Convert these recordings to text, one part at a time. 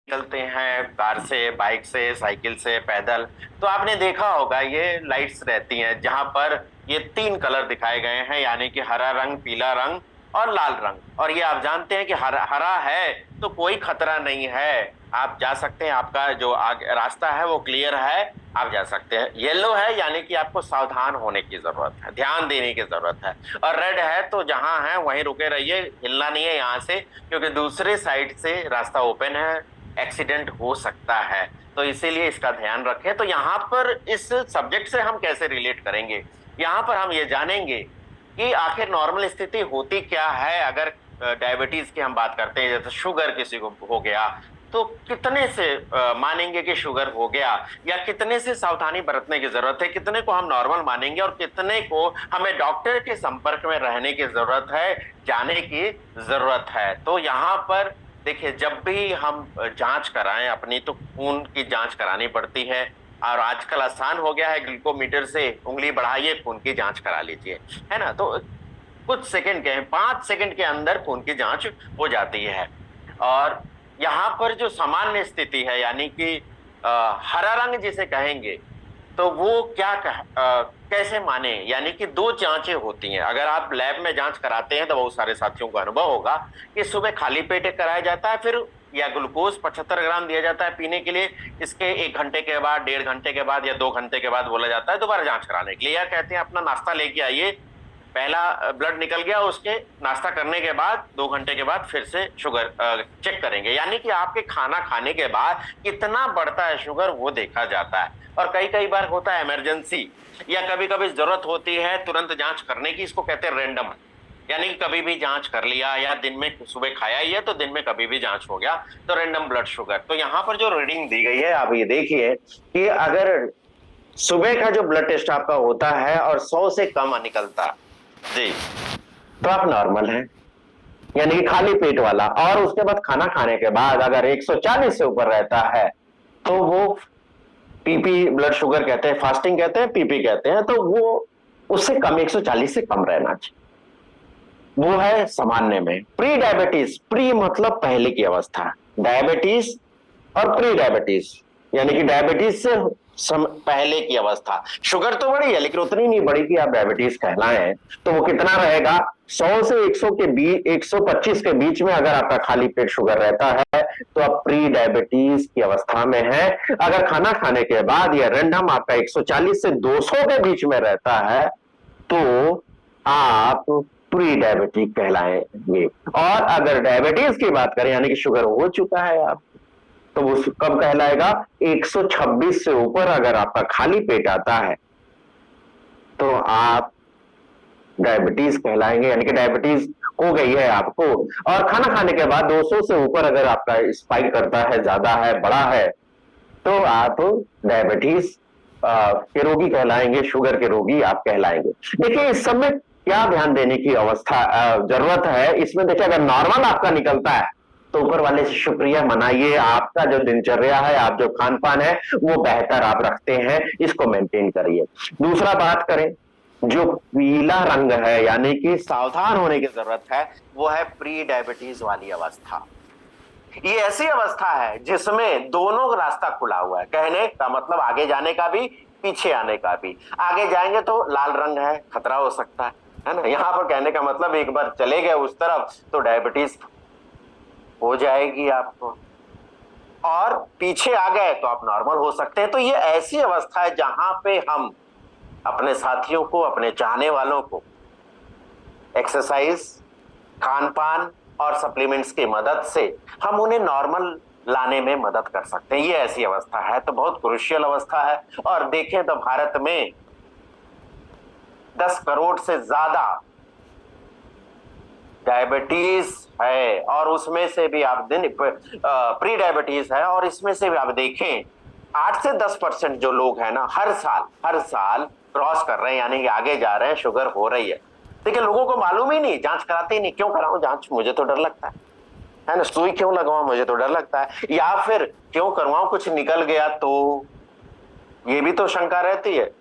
निकलते हैं कार से, बाइक से, साइकिल से, पैदल। तो आपने देखा होगा ये लाइट्स रहती हैं जहां पर ये तीन कलर दिखाए गए हैं, यानी कि हरा रंग, पीला रंग और लाल रंग। और ये आप जानते हैं कि हरा है तो कोई खतरा नहीं है, आप जा सकते हैं, आपका जो आगे रास्ता है वो क्लियर है, आप जा सकते हैं। येलो है यानी कि आपको सावधान होने की जरूरत है, ध्यान देने की जरूरत है। और रेड है तो जहां है वहीं रुके रहिए, हिलना नहीं है यहाँ से, क्योंकि दूसरे साइड से रास्ता ओपन है, एक्सीडेंट हो सकता है। तो इसीलिए इसका ध्यान रखें। तो यहाँ पर इस सब्जेक्ट से हम कैसे रिलेट करेंगे, यहाँ पर हम ये जानेंगे कि आखिर नॉर्मल स्थिति होती क्या है। अगर डायबिटीज की हम बात करते हैं, जैसे शुगर किसी को हो गया, तो कितने से मानेंगे कि शुगर हो गया, या कितने से सावधानी बरतने की जरूरत है, कितने को हम नॉर्मल मानेंगे और कितने को हमें डॉक्टर के संपर्क में रहने की जरूरत है, जाने की जरूरत है। तो यहाँ पर देखिए, जब भी हम जांच कराएं अपनी, तो खून की जांच करानी पड़ती है। और आजकल आसान हो गया है, ग्लूकोमीटर से उंगली बढ़ाइए, खून की जांच करा लीजिए, है ना। तो कुछ सेकंड के, 5 सेकंड के अंदर खून की जांच हो जाती है। और यहाँ पर जो सामान्य स्थिति है, यानी कि हरा रंग जिसे कहेंगे, तो वो कैसे माने, यानी कि दो जांचें होती हैं। अगर आप लैब में जांच कराते हैं तो बहुत सारे साथियों को अनुभव होगा कि सुबह खाली पेट कराया जाता है, फिर या ग्लूकोज 75 ग्राम दिया जाता है पीने के लिए, इसके 1 घंटे के बाद, 1.5 घंटे के बाद या 2 घंटे के बाद बोला जाता है दोबारा जांच कराने के लिए, या कहते हैं अपना नाश्ता लेके आइए, पहला ब्लड निकल गया, उसके नाश्ता करने के बाद 2 घंटे के बाद फिर से शुगर चेक करेंगे। यानी कि आपके खाना खाने के बाद कितना बढ़ता है शुगर वो देखा जाता है। और कई कई बार होता है इमरजेंसी, या कभी कभी जरूरत होती है तुरंत जांच करने की, इसको कहते हैं रेंडम। यानी कि कभी भी जांच कर लिया, या दिन में सुबह खाया ही है तो दिन में कभी भी जांच हो गया, तो रेंडम ब्लड शुगर। तो यहाँ पर जो रीडिंग दी गई है आप ये देखिए कि अगर सुबह का जो ब्लड टेस्ट आपका होता है और 100 से कम निकलता जी, तो आप नॉर्मल हैं, यानी कि खाली पेट वाला। और उसके बाद खाना खाने के बाद अगर 140 से ऊपर रहता है तो वो पीपी ब्लड शुगर कहते हैं, फास्टिंग कहते हैं, पीपी कहते हैं। तो वो उससे कम, 140 से कम रहना चाहिए, वो है सामान्य में। प्री डायबिटीज, प्री मतलब पहले की अवस्था, डायबिटीज और प्री डायबिटीज, यानी कि डायबिटीज से पहले की अवस्था। शुगर तो बढ़ी है लेकिन उतनी नहीं बढ़ी कि आप डायबिटीज कहलाएं। तो वो कितना रहेगा, 100 से 100 के बीच, 125 के बीच में अगर आपका खाली पेट शुगर रहता है तो आप प्री डायबिटीज की अवस्था में है। अगर खाना खाने के बाद या रैंडम आपका 140 से 200 के बीच में रहता है तो आप प्री डायबिटिक कहलाएंगे। और अगर डायबिटीज की बात करें, यानी कि शुगर हो चुका है आप, तो वो कब कहलाएगा, 126 से ऊपर अगर आपका खाली पेट आता है तो आप डायबिटीज कहलाएंगे, यानी कि डायबिटीज हो गई है आपको। और खाना खाने के बाद 200 से ऊपर अगर आपका स्पाइक करता है, ज्यादा है, बड़ा है, तो आप डायबिटीज के रोगी कहलाएंगे, शुगर के रोगी आप कहलाएंगे। देखिए इस समय क्या ध्यान देने की अवस्था जरूरत है इसमें। देखिए अगर नॉर्मल आपका निकलता है तो ऊपर वाले से शुक्रिया मनाइए, आपका जो दिनचर्या है, आप जो खान पान है वो बेहतर आप रखते हैं, इसको मेंटेन करिए। दूसरा बात करें, जो पीला रंग है यानी कि सावधान होने की जरूरत है, वो है प्री डायबिटीज वाली अवस्था। ये ऐसी अवस्था है जिसमें दोनों रास्ता खुला हुआ है, कहने का मतलब आगे जाने का भी, पीछे आने का भी। आगे जाएंगे तो लाल रंग है, खतरा हो सकता है ना। यहाँ पर कहने का मतलब एक बार चले गए उस तरफ तो डायबिटीज हो जाएगी आपको, और पीछे आ गए तो आप नॉर्मल हो सकते हैं। तो ये ऐसी अवस्था है जहां पे हम अपने साथियों को, अपने चाहने वालों को एक्सरसाइज, खान पान और सप्लीमेंट्स की मदद से हम उन्हें नॉर्मल लाने में मदद कर सकते हैं। ये ऐसी अवस्था है, तो बहुत क्रूशियल अवस्था है। और देखें तो भारत में 10 करोड़ से ज्यादा डायबिटीज है, और उसमें से भी आप प्री डायबिटीज है, और इसमें से भी आप देखें 8 से 10% जो लोग हैं ना, हर साल क्रॉस कर रहे हैं, यानी कि आगे जा रहे हैं, शुगर हो रही है। देखिए लोगों को मालूम ही नहीं, जांच कराते ही नहीं। क्यों कराऊं जांच, मुझे तो डर लगता है ना। सुई क्यों लगवाऊं, मुझे तो डर लगता है। या फिर क्यों करवाऊं, कुछ निकल गया तो, ये भी तो शंका रहती है।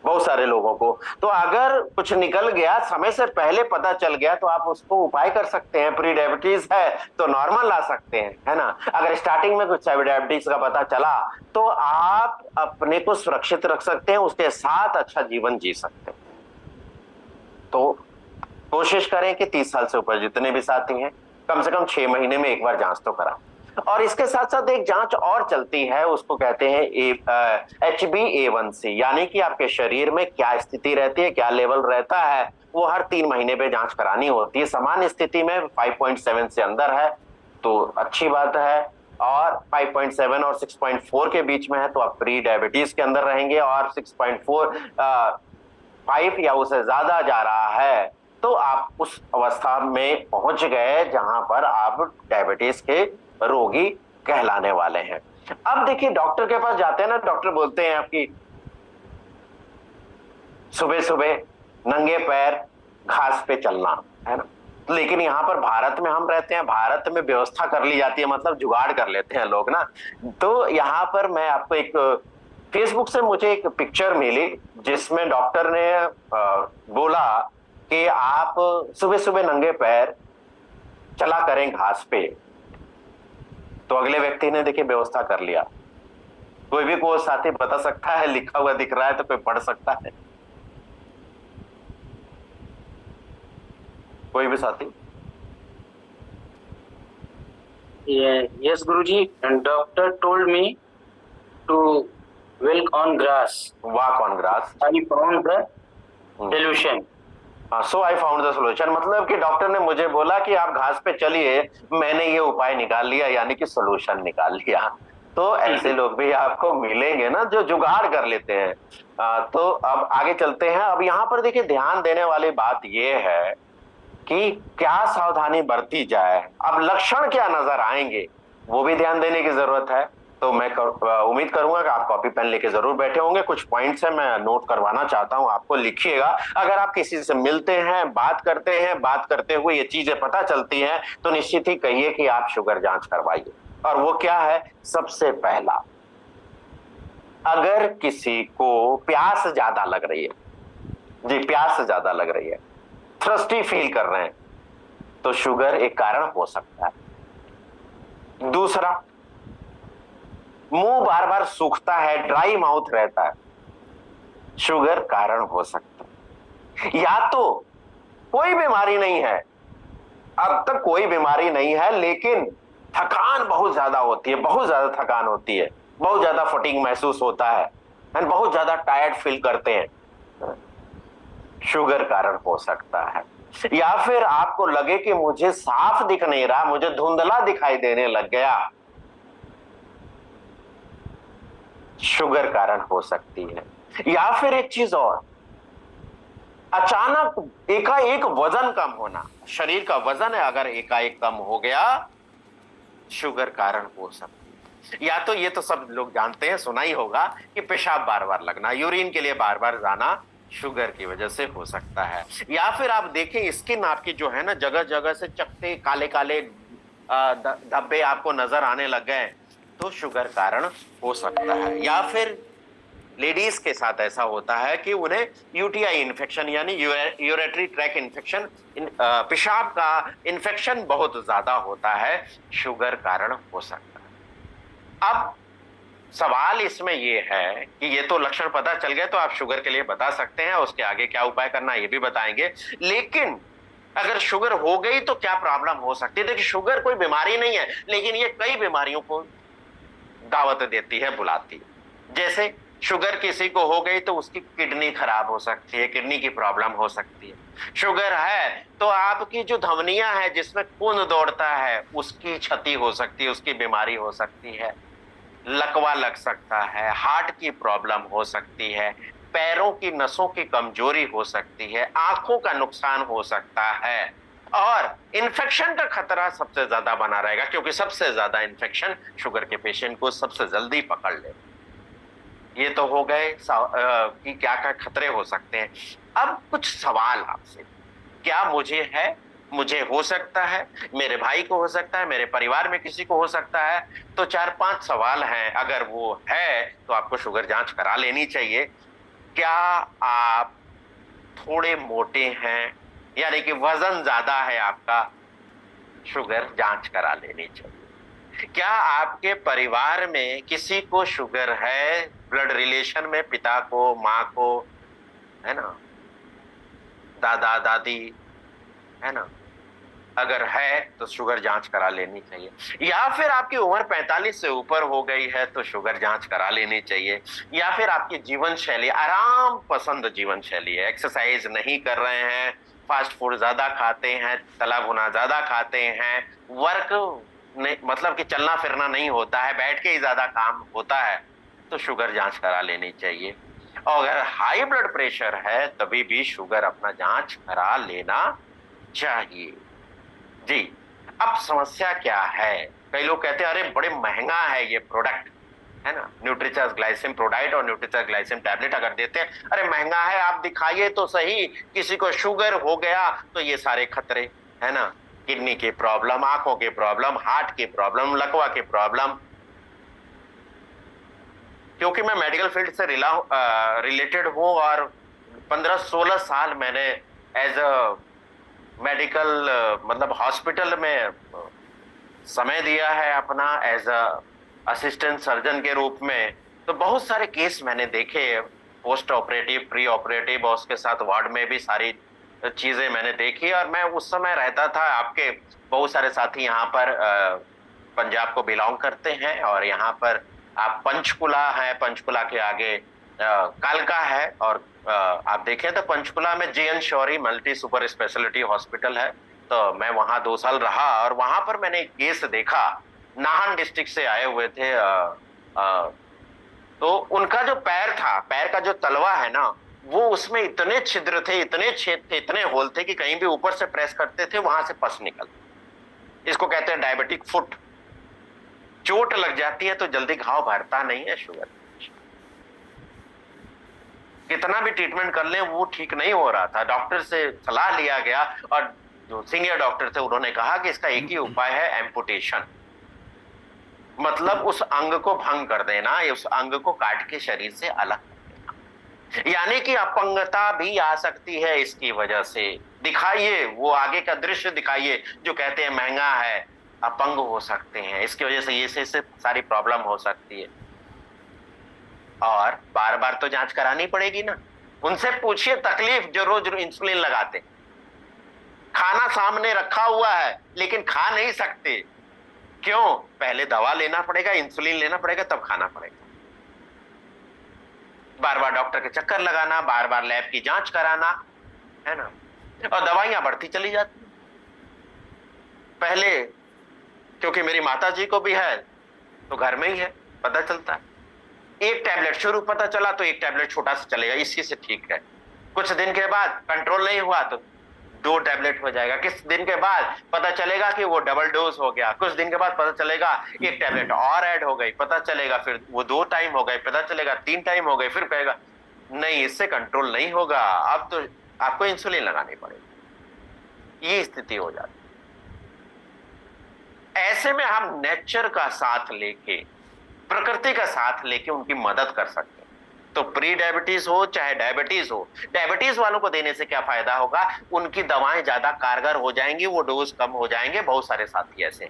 बहुत सारे लोगों को। तो अगर कुछ निकल गया, समय से पहले पता चल गया, तो आप उसको उपाय कर सकते हैं। प्री डायबिटीज है तो नॉर्मल ला सकते हैं, है ना। अगर स्टार्टिंग में कुछ डायबिटीज का पता चला तो आप अपने को सुरक्षित रख सकते हैं, उसके साथ अच्छा जीवन जी सकते हैं। तो कोशिश करें कि 30 साल से ऊपर जितने भी साथी हैं कम से कम 6 महीने में एक बार जांच तो करा। और इसके साथ साथ एक जांच और चलती है, उसको कहते हैं HbA1c, यानी कि आपके शरीर में क्या स्थिति रहती है, क्या लेवल रहता है, वो हर 3 महीने पे जांच करानी होती है। सामान्य स्थिति में 5.7 से अंदर है तो अच्छी बात है, और 5.7 और 6.4 के बीच में है तो आप प्री डायबिटीज के अंदर रहेंगे, और 6.4 5 या उससे ज्यादा जा रहा है तो आप उस अवस्था में पहुंच गए जहां पर आप डायबिटीज के रोगी कहलाने वाले हैं। अब देखिए, डॉक्टर के पास जाते हैं ना, डॉक्टर बोलते हैं आपकी सुबह सुबह नंगे पैर घास पे चलना, है ना। लेकिन यहाँ पर भारत में हम रहते हैं, भारत में व्यवस्था कर ली जाती है, मतलब जुगाड़ कर लेते हैं लोग ना। तो यहाँ पर मैं आपको एक फेसबुक से मुझे एक पिक्चर मिली जिसमें डॉक्टर ने बोला कि आप सुबह सुबह नंगे पैर चला करें घास पे। तो अगले व्यक्ति ने देखिए व्यवस्था कर लिया। कोई भी कोई साथी बता सकता है, लिखा हुआ दिख रहा है तो कोई पढ़ सकता है, कोई भी साथी? Yes, Guruji. And doctor told me to walk on grass. Walk on grass. I found the solution. So I found the solution, मतलब कि डॉक्टर ने मुझे बोला कि आप घास पे चलिए, मैंने ये उपाय निकाल लिया, यानी कि सोल्यूशन निकाल लिया। तो ऐसे लोग भी आपको मिलेंगे ना जो जुगाड़ कर लेते हैं। तो अब आगे चलते हैं। अब यहाँ पर देखिए, ध्यान देने वाली बात ये है कि क्या सावधानी बरती जाए। अब लक्षण क्या नजर आएंगे वो भी ध्यान देने की जरूरत है। तो मैं उम्मीद करूंगा कि आप कॉपी पेन लेके जरूर बैठे होंगे। कुछ पॉइंट्स है मैं नोट करवाना चाहता हूं आपको, लिखिएगा। अगर आप किसी से मिलते हैं, बात करते हैं, बात करते हुए ये चीजें पता चलती हैं तो निश्चित ही कहिए कि आप शुगर जांच करवाइए। और वो क्या है? सबसे पहला, अगर किसी को प्यास ज्यादा लग रही है, जी प्यास ज्यादा लग रही है, थ्रस्टी फील कर रहे हैं, तो शुगर एक कारण हो सकता है। दूसरा, मुंह बार बार सूखता है, ड्राई माउथ रहता है, शुगर कारण हो सकता है। या तो कोई बीमारी नहीं है, अब तक कोई बीमारी नहीं है, लेकिन थकान बहुत ज्यादा होती है, बहुत ज्यादा थकान होती है, बहुत ज्यादा फटीग महसूस होता है, एंड बहुत ज्यादा टायर्ड फील करते हैं, शुगर कारण हो सकता है। या फिर आपको लगे कि मुझे साफ दिख नहीं रहा, मुझे धुंधला दिखाई देने लग गया, शुगर कारण हो सकती है। या फिर एक चीज और, अचानक एकाएक वजन कम होना, शरीर का वजन है अगर एकाएक कम हो गया, शुगर कारण हो सकती है। या तो ये तो सब लोग जानते हैं, सुना ही होगा कि पेशाब बार बार लगना, यूरिन के लिए बार बार जाना, शुगर की वजह से हो सकता है। या फिर आप देखें, स्किन आपकी जो है ना, जगह जगह से चकते काले काले धब्बे आपको नजर आने लग गए, तो शुगर कारण हो सकता है। या फिर लेडीज के साथ ऐसा होता है कि उन्हें यूटीआई इन्फेक्शन यानी यूरेटरी ट्रैक इन्फेक्शन, पेशाब का इन्फेक्शन बहुत ज्यादा होता है, शुगर कारण हो सकता है। अब सवाल इसमें यह है कि ये तो लक्षण पता चल गए तो आप शुगर के लिए बता सकते हैं, उसके आगे क्या उपाय करना है ये भी बताएंगे। लेकिन अगर शुगर हो गई तो क्या प्रॉब्लम हो सकती है? देखिए, शुगर कोई बीमारी नहीं है, लेकिन ये कई बीमारियों को दावत देती है, बुलाती है। जैसे शुगर किसी को हो गई तो उसकी किडनी खराब हो सकती है, किडनी की प्रॉब्लम हो सकती है। शुगर है तो आपकी जो धमनियां है जिसमें खून दौड़ता है उसकी क्षति हो सकती है, उसकी बीमारी हो सकती है। लकवा लग सकता है, हार्ट की प्रॉब्लम हो सकती है, पैरों की नसों की कमजोरी हो सकती है, आंखों का नुकसान हो सकता है, और इन्फेक्शन का खतरा सबसे ज्यादा बना रहेगा, क्योंकि सबसे ज्यादा इन्फेक्शन शुगर के पेशेंट को सबसे जल्दी पकड़ ले। ये तो हो गए कि क्या क्या खतरे हो सकते हैं। अब कुछ सवाल आपसे, क्या मुझे है, मुझे हो सकता है, मेरे भाई को हो सकता है, मेरे परिवार में किसी को हो सकता है? तो 4-5 सवाल हैं, अगर वो है तो आपको शुगर जांच करा लेनी चाहिए। क्या आप थोड़े मोटे हैं, यानी कि वजन ज्यादा है आपका, शुगर जांच करा लेनी चाहिए। क्या आपके परिवार में किसी को शुगर है, ब्लड रिलेशन में, पिता को, माँ को, है ना, दादा दादी, है ना, अगर है तो शुगर जांच करा लेनी चाहिए। या फिर आपकी उम्र 45 से ऊपर हो गई है तो शुगर जांच करा लेनी चाहिए। या फिर आपकी जीवन शैली आराम पसंद जीवन शैली है, एक्सरसाइज नहीं कर रहे हैं, फास्ट फूड ज्यादा खाते हैं, तला भुना ज्यादा खाते हैं, वर्क नहीं, मतलब कि चलना फिरना नहीं होता है, बैठ के ही ज्यादा काम होता है, तो शुगर जांच करा लेनी चाहिए। और अगर हाई ब्लड प्रेशर है तभी भी शुगर अपना जांच करा लेना चाहिए। जी। अब समस्या क्या है? कई लोग कहते हैं अरे बड़े महंगा है ये प्रोडक्ट, है ना, न्यूट्रीचर्स ग्लाइसिम प्रोडाइट और न्यूट्रीचर्स ग्लाइसिम टैबलेट अगर देते हैं, अरे महंगा है, आप दिखाइए तो सही, किसी को शुगर हो गया तो ये सारे खतरे, है ना, किडनी की प्रॉब्लम, आंखों की प्रॉब्लम, हार्ट की प्रॉब्लम, लकवा की प्रॉब्लम। क्योंकि मैं मेडिकल फील्ड से रिलेटेड हूं और 15-16 साल मैंने एज अ मेडिकल मतलब हॉस्पिटल में समय दिया है अपना, एज अ असिस्टेंट सर्जन के रूप में। तो बहुत सारे केस मैंने देखे, पोस्ट ऑपरेटिव, प्री ऑपरेटिव, और उसके साथ वार्ड में भी सारी चीजें मैंने देखी। और मैं उस समय रहता था, आपके बहुत सारे साथी यहाँ पर पंजाब को बिलोंग करते हैं, और यहाँ पर आप पंचकुला है, पंचकुला के आगे कालका है, और आप देखें तो पंचकुला में J N Shauri multi super speciality hospital है। तो मैं वहां 2 साल रहा और वहां पर मैंने एक केस देखा, नाहन डिस्ट्रिक्ट से आए हुए थे। तो उनका जो पैर था, पैर का जो तलवा है ना, वो उसमें इतने छिद्र थे, इतने छेद थे, इतने होल थे कि कहीं भी ऊपर से प्रेस करते थे वहां से पस निकल। इसको कहते हैं डायबिटिक फुट। चोट लग जाती है तो जल्दी घाव भरता नहीं है शुगर। कितना भी ट्रीटमेंट कर लें वो ठीक नहीं हो रहा था। डॉक्टर से सलाह लिया गया और जो सीनियर डॉक्टर थे उन्होंने कहा कि इसका एक ही उपाय है, एम्पुटेशन, मतलब उस अंग को भंग कर देना, या उस अंग को काट के शरीर से अलग कर देना। यानी कि अपंगता भी आ सकती है इसकी वजह से। दिखाइए, वो आगे का दृश्य दिखाइए, जो कहते हैं महंगा है, अपंग हो सकते हैं, इसकी वजह से ये से सारी प्रॉब्लम हो सकती है। और बार बार तो जांच करानी पड़ेगी ना। उनसे पूछिए तकलीफ जो रोज इंसुलिन लगाते, खाना सामने रखा हुआ है लेकिन खा नहीं सकते, क्यों? पहले दवा लेना पड़ेगा, इंसुलिन लेना पड़ेगा, तब खाना पड़ेगा। बार बार डॉक्टर के चक्कर लगाना, बार बार लैब की जांच कराना, है ना, और दवाइयां बढ़ती चली जाती। पहले क्योंकि मेरी माता जी को भी है तो घर में ही है, पता चलता है। एक टैबलेट शुरू पता चला तो एक टैबलेट छोटा सा चलेगा, इसी से ठीक है। कुछ दिन के बाद कंट्रोल नहीं हुआ तो 2 टैबलेट हो जाएगा। किस दिन के बाद पता चलेगा कि वो डबल डोज हो गया। कुछ दिन के बाद पता चलेगा एक टैबलेट और ऐड हो गई, पता चलेगा फिर वो 2 टाइम हो गए, पता चलेगा 3 टाइम हो गए, फिर कहेगा नहीं इससे कंट्रोल नहीं होगा, अब तो आपको इंसुलिन लगानी पड़ेगी। ये स्थिति हो जाती। ऐसे में हम नेचर का साथ लेके, प्रकृति का साथ लेके उनकी मदद कर सकते हैं। तो प्री डायबिटीज हो चाहे डायबिटीज हो, डायबिटीज वालों को देने से क्या फायदा होगा? उनकी दवाएं ज्यादा कारगर हो जाएंगी, वो डोज कम हो जाएंगे। बहुत सारे साथी ऐसे।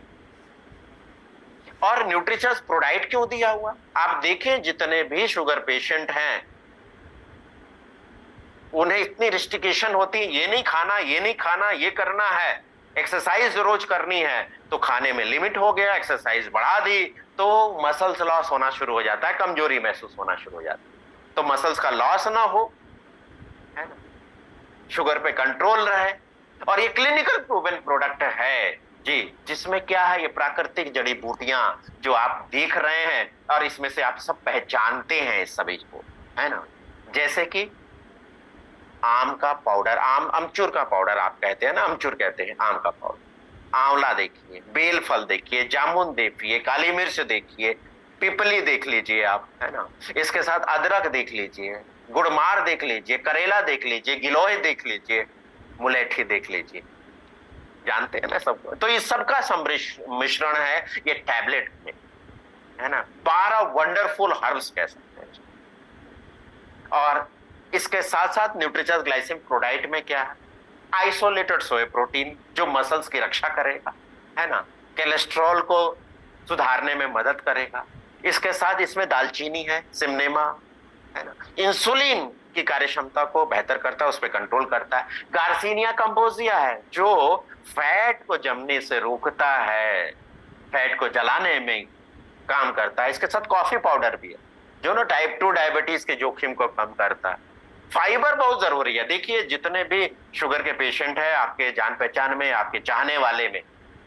और न्यूट्रिचर्स प्रोडाइट क्यों दिया हुआ? आप देखें जितने भी शुगर पेशेंट हैं उन्हें इतनी रिस्ट्रिक्शन होती है, ये नहीं खाना, ये नहीं खाना, ये करना है, एक्सरसाइज रोज करनी है, तो खाने में लिमिट हो गया, एक्सरसाइज बढ़ा दी तो मसल्स लॉस होना शुरू हो जाता है, कमजोरी महसूस होना शुरू हो जाता है। तो मसल्स का लॉस ना हो, है ना, शुगर पे कंट्रोल रहे। और ये क्लिनिकल प्रूवन प्रोडक्ट है जी, जिसमें क्या है, ये प्राकृतिक जड़ी बूटियां जो आप देख रहे हैं और इसमें से आप सब पहचानते हैं इस सभी को, है ना, जैसे कि आम का पाउडर, अमचूर का पाउडर आप कहते हैं ना, अमचूर कहते हैं आम का पाउडर। आंवला देखिए, बेल फल देखिए, जामुन देखिए, काली मिर्च देखिए, पिपली देख लीजिए आप, है ना, इसके साथ अदरक देख लीजिए, गुड़मार देख लीजिए, करेला देख लीजिए, गिलोय देख लीजिए, मुलेठी देख लीजिए। जानते हैं ना सबको। तो इस सबका मिश्रण है ये टैबलेट में, है ना। 12 वंडरफुल हर्ब्स कह सकते हैं। और इसके साथ साथ न्यूट्रिचर्स ग्लाइसिन प्रोडाइट में क्या है, आइसोलेटेड सोए प्रोटीन जो मसल्स की रक्षा करेगा, है ना, कोलेस्ट्रॉल को सुधारने में मदद करेगा। इसके साथ इसमें दालचीनी है, सिमनेमा, है ना, इंसुलिन की कार्य क्षमता को बेहतर करता है, उस पर कंट्रोल करता है। गार्सिनिया कंपोजिया है जो फैट को जमने से रोकता है, फैट को जलाने में काम करता है। इसके साथ कॉफी पाउडर भी है जो ना टाइप 2 डायबिटीज के जोखिम को कम करता है। फाइबर बहुत जरूरी है। देखिए जितने भी शुगर के पेशेंट हैं आपके जान पहचान में, आपके चाहने वाले में,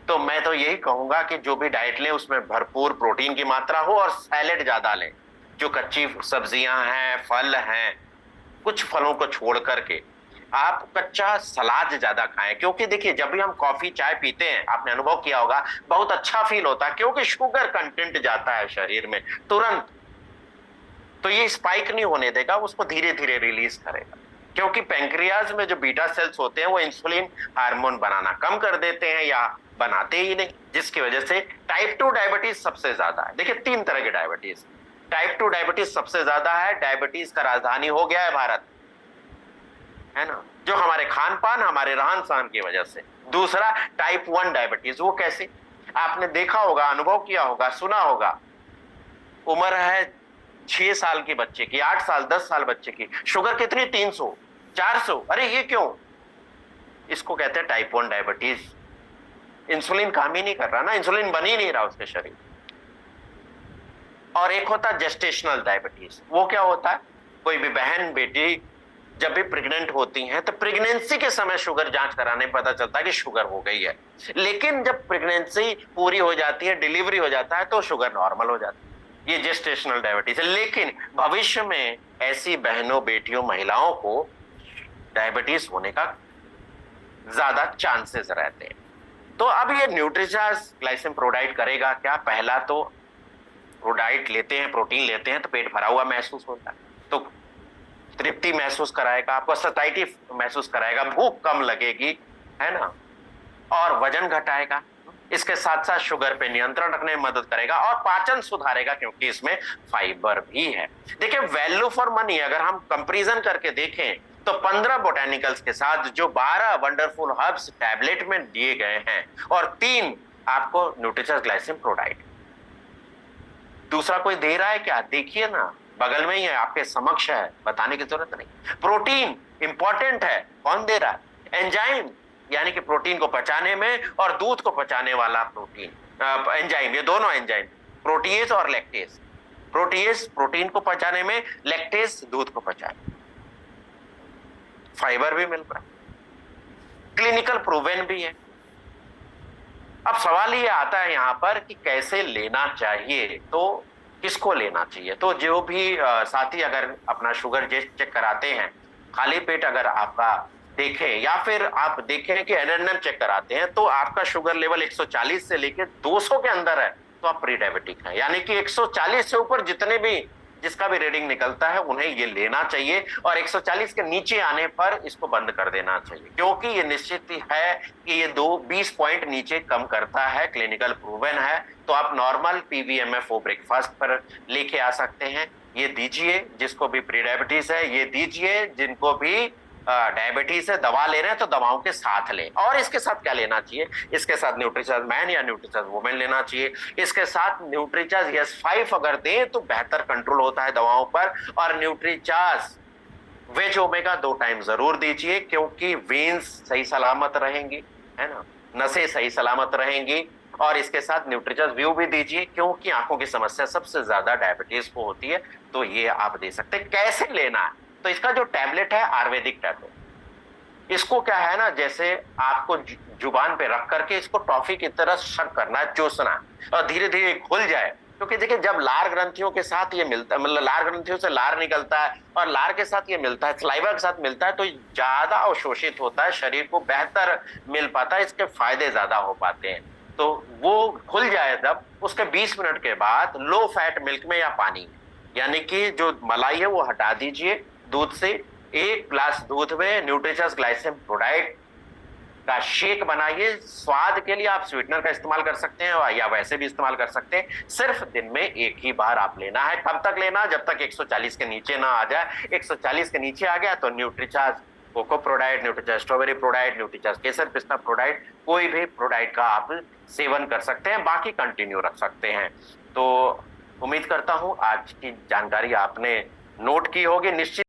तो मैं तो यही कहूंगा कि जो भी डाइट लें उसमें भरपूर प्रोटीन की मात्रा हो और सैलेड ज्यादा लें। जो कच्ची सब्जियां हैं, फल हैं, कुछ फलों को छोड़ करके आप कच्चा सलाद ज्यादा खाएं, क्योंकि देखिए जब भी हम कॉफी चाय पीते हैं, आपने अनुभव किया होगा, बहुत अच्छा फील होता है क्योंकि शुगर कंटेंट जाता है शरीर में तुरंत, तो ये स्पाइक नहीं होने देगा, उसको धीरे धीरे रिलीज करेगा। क्योंकि पैंक्रियाज में जो बीटा सेल्स होते हैं वो इंसुलिन हार्मोन बनाना कम कर देते हैं या बनाते ही नहीं, जिसकी वजह से टाइप 2 डायबिटीज सबसे ज्यादा है। देखिए 3 तरह के डायबिटीज, टाइप 2 डायबिटीज सबसे ज्यादा है। डायबिटीज का राजधानी हो गया है भारत, है ना, जो हमारे खान पान, हमारे रहन सहन की वजह से। दूसरा टाइप 1 डायबिटीज, वो कैसे, आपने देखा होगा, अनुभव किया होगा, सुना होगा, उम्र है 6 साल के बच्चे की, 8 साल 10 साल बच्चे की, शुगर कितनी, 300 400, अरे ये क्यों, इसको कहते हैं टाइप 1 डायबिटीज। इंसुलिन काम ही नहीं कर रहा ना, इंसुलिन बन ही नहीं रहा उसके शरीर। और एक होता है जेस्टेशनल डायबिटीज, वो क्या होता है, कोई भी बहन बेटी जब भी प्रेग्नेंट होती हैं तो प्रेगनेंसी के समय शुगर जांच कराने पता चलता है कि शुगर हो गई है, लेकिन जब प्रेगनेंसी पूरी हो जाती है, डिलीवरी हो जाता है, तो शुगर नॉर्मल हो जाती है। ये जेस्टेशनल डायबिटीज है। लेकिन भविष्य में ऐसी बहनों, बेटियों, महिलाओं को डायबिटीज होने का ज्यादा चांसेस रहते हैं। तो अब ये न्यूट्रिचार्ज ग्लाइसिन प्रोडाइट करेगा क्या, पहला तो प्रोडाइट लेते हैं, प्रोटीन लेते हैं तो पेट भरा हुआ महसूस होता है, तो तृप्ति महसूस कराएगा, आपको सताइटी महसूस कराएगा, भूख कम लगेगी, है ना, और वजन घटाएगा। इसके साथ साथ शुगर पे नियंत्रण रखने में मदद करेगा और पाचन सुधारेगा क्योंकि इसमें फाइबर भी है। देखिए वैल्यू फॉर मनी अगर हम कंपैरिजन करके देखें तो 15 बोटेनिकल्स के साथ जो 12 वंडरफुल हर्ब्स टैबलेट में दिए गए हैं और 3 आपको न्यूट्रिचर्स ग्लाइसिन प्रोडाइट, दूसरा कोई दे रहा है क्या, देखिए ना, बगल में ही है, आपके समक्ष है, बताने की जरूरत नहीं। प्रोटीन इंपॉर्टेंट है, कौन दे रहा है, एंजाइम, यानी कि प्रोटीन को पचाने में और दूध को पचाने वाला प्रोटीन, एंजाइम, ये दोनों एंजाइम, प्रोटीएज और लैक्टेज। प्रोटीएज प्रोटीन को पचाने में, लैक्टेज दूध को पचाने, फाइबर भी मिल रहा है, क्लिनिकल प्रूवन भी है। अब सवाल ये आता है यहां पर कि कैसे लेना चाहिए, तो किसको लेना चाहिए। तो जो भी साथी अगर अपना शुगर चेक कराते हैं, खाली पेट अगर आपका देखें या फिर आप देखें कि एडेनम चेक कराते हैं, तो आपका शुगर लेवल 140 से लेकर 200 के अंदर है तो आप प्री डायबिटिक हैं, यानी कि 140 से ऊपर जितने भी जिसका भी रीडिंग निकलता है उन्हें ये लेना चाहिए और 140 के नीचे आने पर इसको बंद कर देना चाहिए, क्योंकि ये निश्चित है कि ये 20 पॉइंट नीचे कम करता है, क्लिनिकल प्रूवन है। तो आप नॉर्मल PVMFO ब्रेकफास्ट पर लेके आ सकते हैं, ये दीजिए जिसको भी प्री डायबिटीज है, ये दीजिए जिनको भी डायबिटीज से दवा ले रहे हैं तो दवाओं के साथ लें। और इसके साथ क्या लेना चाहिए, इसके साथ न्यूट्रिचार्ज मैन या न्यूट्रिचार्ज वुमेन लेना चाहिए। इसके साथ न्यूट्रिचार्ज S5 अगर दें तो बेहतर कंट्रोल होता है दवाओं पर, और न्यूट्रिचार्ज वेज ओमेगा 2 टाइम जरूर दीजिए, क्योंकि वेन्स सही सलामत रहेंगी, है ना, नसें सही सलामत रहेंगी। और इसके साथ न्यूट्रिचार्ज व्यू भी दीजिए, क्योंकि आंखों की समस्या सबसे ज्यादा डायबिटीज को होती है, तो ये आप दे सकते हैं। कैसे लेना है, तो इसका जो टैबलेट है आयुर्वेदिक टैबलेट, इसको क्या है ना, जैसे आपको जुबान पे रख करके इसको टॉफी की तरह शक करना है, चूसना है और धीरे धीरे खुल जाए। क्योंकि देखिए जब लार ग्रंथियों के साथ ये मिलता है, मतलब लार ग्रंथियों से लार निकलता है और लार के साथ ये मिलता है, सलाइवा के साथ मिलता है, तो ज्यादा अवशोषित होता है, शरीर को बेहतर मिल पाता है, इसके फायदे ज्यादा हो पाते हैं। तो वो खुल जाए जब, उसके 20 मिनट के बाद लो फैट मिल्क में या पानी में, यानी कि जो मलाई है वो हटा दीजिए दूध से, 1 ग्लास दूध में न्यूट्रिचर्स ग्लाइसिन प्रोडाइट का शेक बनाइए। स्वाद के लिए आप स्वीटनर का इस्तेमाल कर सकते हैं या वैसे भी इस्तेमाल कर सकते हैं। सिर्फ दिन में एक ही बार आप लेना है। कब तक लेना? जब तक 140 के नीचे ना आ जाए। 140 के नीचे आ गया तो न्यूट्रीचार्ज कोको प्रोडाइट, न्यूट्रीचार्ज स्ट्रॉबेरी प्रोडाइट, न्यूट्रीचार्ज केसर पिस्ता प्रोडाइट, कोई भी प्रोडाइट का आप सेवन कर सकते हैं, बाकी कंटिन्यू रख सकते हैं। तो उम्मीद करता हूं आज की जानकारी आपने नोट की होगी। निश्चित